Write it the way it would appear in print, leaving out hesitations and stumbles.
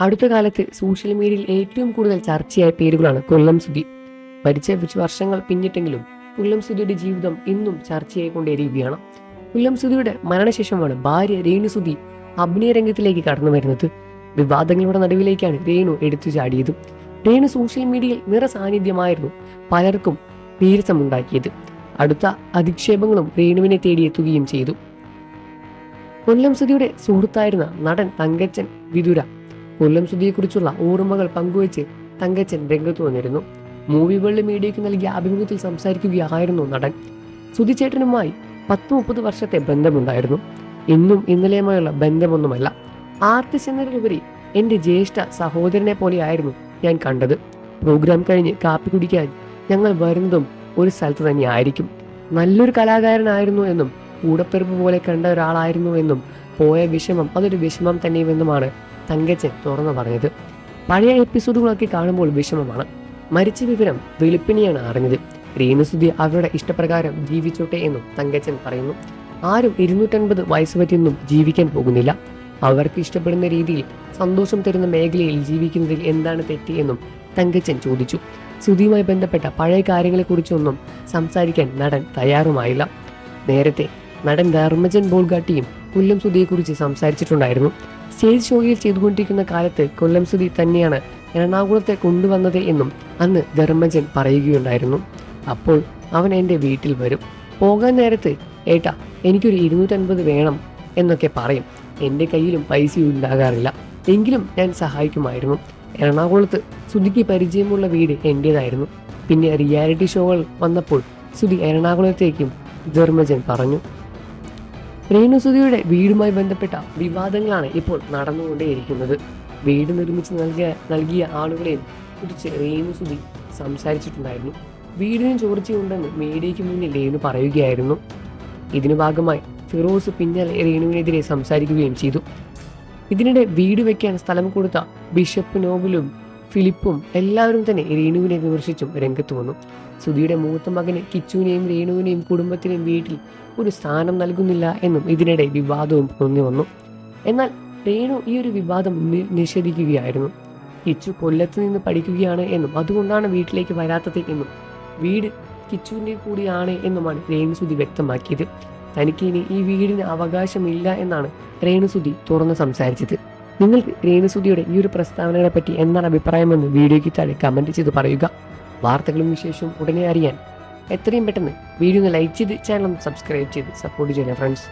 അടുത്ത കാലത്ത് സോഷ്യൽ മീഡിയയിൽ ഏറ്റവും കൂടുതൽ ചർച്ചയായ പേരുകളാണ് കൊല്ലം സുധി. മരിച്ച വർഷങ്ങൾ പിന്നിട്ടെങ്കിലും കൊല്ലം സുധിയുടെ ജീവിതം ഇന്നും ചർച്ചയായിക്കൊണ്ടേയിരിക്കുകയാണ്. കൊല്ലം സുധിയുടെ മരണശേഷമാണ് ഭാര്യ രേണു സുധി അഭിനയ രംഗത്തിലേക്ക് കടന്നു വരുന്നത്. വിവാദങ്ങളുടെ നടുവിലേക്കാണ് രേണു എടുത്തു ചാടിയത്. രേണു സോഷ്യൽ മീഡിയയിൽ നിറസാന്നിധ്യമായിരുന്നു, പലർക്കും നീരസമുണ്ടാക്കിയത്. അടുത്ത അധിക്ഷേപങ്ങളും രേണുവിനെ തേടിയെത്തുകയും ചെയ്തു. കൊല്ലം സുധിയുടെ സുഹൃത്തായിരുന്ന നടൻ തങ്കച്ചൻ വിതുര കൊല്ലം സുധിയെക്കുറിച്ചുള്ള ഓർമ്മകൾ പങ്കുവച്ച് തങ്കച്ചൻ രംഗത്ത് വന്നിരുന്നു. മൂവി വേൾഡ് മീഡിയയ്ക്ക് നൽകിയ അഭിമുഖത്തിൽ സംസാരിക്കുകയായിരുന്നു നടൻ. സുധി ചേട്ടനുമായി 30 വർഷത്തെ ബന്ധമുണ്ടായിരുന്നു. ഇന്നും ഇന്നലെയുമായുള്ള ബന്ധമൊന്നുമല്ല. ആർട്ടിസ്റ്റ് എന്നതിലുപരി എൻ്റെ ജ്യേഷ്ഠ സഹോദരനെ പോലെയായിരുന്നു ഞാൻ കണ്ടത്. പ്രോഗ്രാം കഴിഞ്ഞ് കാപ്പി കുടിക്കാൻ ഞങ്ങൾ വരുന്നതും ഒരു സ്ഥലത്ത് തന്നെ ആയിരിക്കും. നല്ലൊരു കലാകാരനായിരുന്നു എന്നും കൂടപ്പിറപ്പ് പോലെ കണ്ട ഒരാളായിരുന്നു എന്നും പോയ വിഷമം അതൊരു വിഷമം തന്നെയുമെന്നുമാണ് തങ്കച്ചൻ തുറന്നു പറഞ്ഞത്. പഴയ എപ്പിസോഡുകളൊക്കെ കാണുമ്പോൾ വിഷമമാണ്. മരിച്ച വിവരം വെളുപ്പിനെയാണ് അറിഞ്ഞത്. രേണു സുധി അവരുടെ ഇഷ്ടപ്രകാരം ജീവിച്ചോട്ടെ എന്നും തങ്കച്ചൻ പറയുന്നു. ആരും 250 വയസ്സ് പറ്റിയൊന്നും ജീവിക്കാൻ പോകുന്നില്ല. അവർക്ക് ഇഷ്ടപ്പെടുന്ന രീതിയിൽ സന്തോഷം തരുന്ന മേഖലയിൽ ജീവിക്കുന്നതിൽ എന്താണ് തെറ്റ് എന്നും തങ്കച്ചൻ ചോദിച്ചു. സുധിയുമായി ബന്ധപ്പെട്ട പഴയ കാര്യങ്ങളെക്കുറിച്ചൊന്നും സംസാരിക്കാൻ നടൻ തയ്യാറുമായില്ല. നേരത്തെ നടൻ ധർമ്മജൻ ബോൾഗാട്ടിയും കൊല്ലം സുധിയെക്കുറിച്ച് സംസാരിച്ചിട്ടുണ്ടായിരുന്നു. സ്റ്റേജ് ഷോയിൽ ചെയ്തുകൊണ്ടിരിക്കുന്ന കാലത്ത് കൊല്ലം സുധി തന്നെയാണ് എറണാകുളത്തെ കൊണ്ടുവന്നത് എന്നും അന്ന് ധർമ്മജൻ പറയുകയുണ്ടായിരുന്നു. അപ്പോൾ അവൻ എൻ്റെ വീട്ടിൽ വരും. പോകാൻ നേരത്ത് ഏട്ടാ എനിക്കൊരു 250 വേണം എന്നൊക്കെ പറയും. എൻ്റെ കയ്യിലും പൈസ ഉണ്ടാകാറില്ല, എങ്കിലും ഞാൻ സഹായിക്കുമായിരുന്നു. എറണാകുളത്ത് സുധിക്ക് പരിചയമുള്ള വീട് എൻ്റേതായിരുന്നു. പിന്നെ റിയാലിറ്റി ഷോകൾ വന്നപ്പോൾ സുധി എറണാകുളത്തേക്കും ധർമ്മജൻ പറഞ്ഞു. രേണു സുധിയുടെ വീടുമായി ബന്ധപ്പെട്ട വിവാദങ്ങളാണ് ഇപ്പോൾ നടന്നുകൊണ്ടേയിരിക്കുന്നത്. വീട് നിർമ്മിച്ച് നൽകിയ ആളുകളെയും കുറിച്ച് രേണു സുധി സംസാരിച്ചിട്ടുണ്ടായിരുന്നു. വീടിന് ചോർച്ചയുണ്ടെന്ന് മീഡിയയ്ക്ക് മുന്നിൽ രേണു പറയുകയായിരുന്നു. ഇതിനു ഭാഗമായി ഫിറോസ് പിന്നാലെ രേണുവിനെതിരെ സംസാരിക്കുകയും ചെയ്തു. ഇതിനിടെ വീട് വെക്കാൻ സ്ഥലം കൊടുത്ത ബിഷപ്പ് നോബലും ഫിലിപ്പും എല്ലാവരും തന്നെ രേണുവിനെ വിമർശിച്ചും രംഗത്ത് വന്നു. സുധിയുടെ മൂത്ത മകന് കിച്ചുവിനെയും രേണുവിനെയും കുടുംബത്തിനെയും വീട്ടിൽ ഒരു സ്ഥാനം നൽകുന്നില്ല എന്നും ഇതിനിടെ വിവാദവും പൊങ്ങി വന്നു. എന്നാൽ രേണു ഈ ഒരു വിവാദം നിഷേധിക്കുകയായിരുന്നു. കിച്ചു കൊല്ലത്ത് നിന്ന് പഠിക്കുകയാണ് എന്നും അതുകൊണ്ടാണ് വീട്ടിലേക്ക് വരാത്തത് എന്നും വീട് കിച്ചുവിൻ്റെ കൂടിയാണ് എന്നുമാണ് രേണു സുധി വ്യക്തമാക്കിയത്. തനിക്ക് ഇനി ഈ വീടിന് അവകാശമില്ല എന്നാണ് രേണു സുധി തുറന്ന് സംസാരിച്ചത്. നിങ്ങൾക്ക് രേണു സുധിയുടെ ഈ ഒരു പ്രസ്താവനകളെ പറ്റി എന്താണ് അഭിപ്രായമെന്ന് വീഡിയോയ്ക്ക് താഴെ കമൻറ്റ് ചെയ്ത് പറയുക. വാർത്തകളും വിശേഷവും ഉടനെ അറിയാൻ എത്രയും പെട്ടെന്ന് വീഡിയോ ഒന്ന് ലൈക്ക് ചെയ്ത് ചാനൽ ഒന്ന് സബ്സ്ക്രൈബ് ചെയ്ത് സപ്പോർട്ട് ചെയ്യുക ഫ്രണ്ട്സ്.